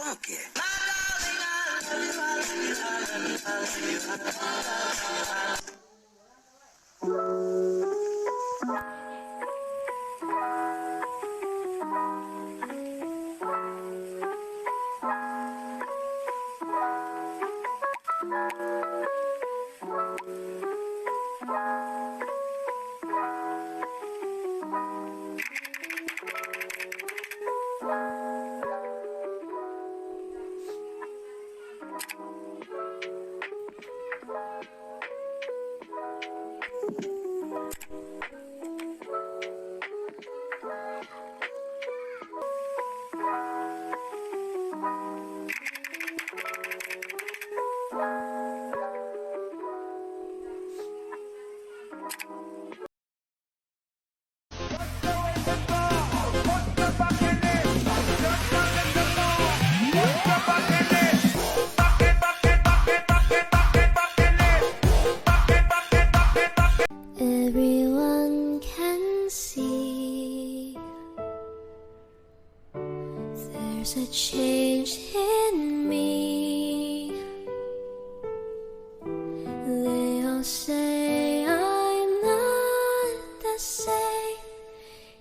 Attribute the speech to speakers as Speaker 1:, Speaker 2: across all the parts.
Speaker 1: Oke.
Speaker 2: Everyone can see there's a change in me. They all say I'm not the same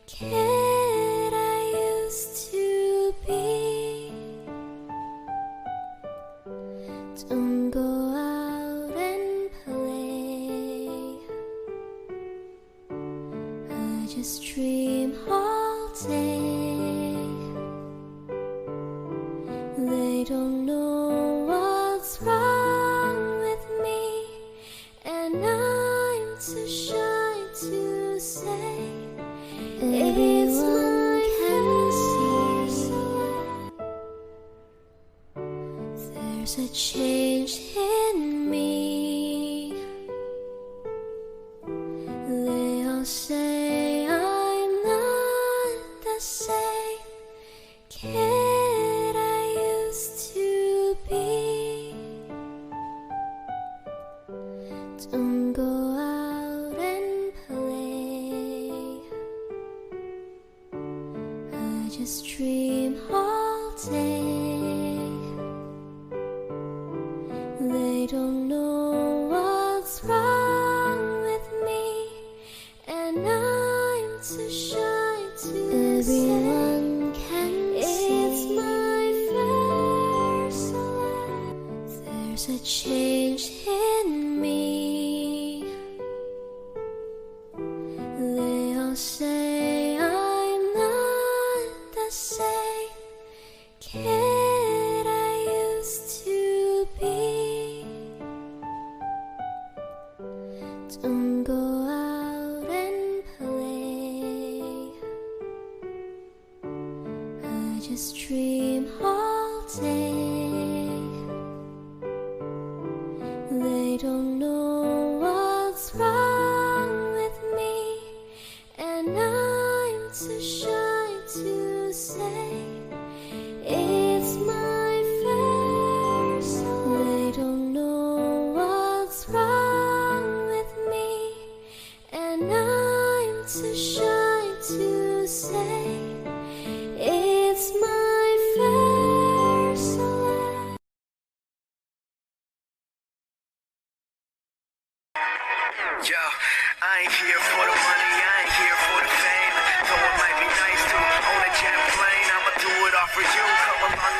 Speaker 2: kid I used to be. Don't go out and play. I just dream all day. They don't know what's wrong with me, and I'm too shy to say. Everyone can see there's a change in me. They all say I'm not the same kid I used to be. Don't go out and play. I just dream all day. They don't know what's wrong with me, and I'm too shy to Everyone say. Can it's see my first love. There's a change in me. They all say I'm not the same kid I used to be. Don't go out and play. I just dream all day. They don't know what's wrong with me, and I'm too shy to say. It's my first love. They don't know what's wrong with me, and I'm too shy to say. It's my first love.
Speaker 3: Yo, I ain't here for the money, I ain't here for the fame. Though it might be nice to own a jet plane, I'ma do it all for you. Come along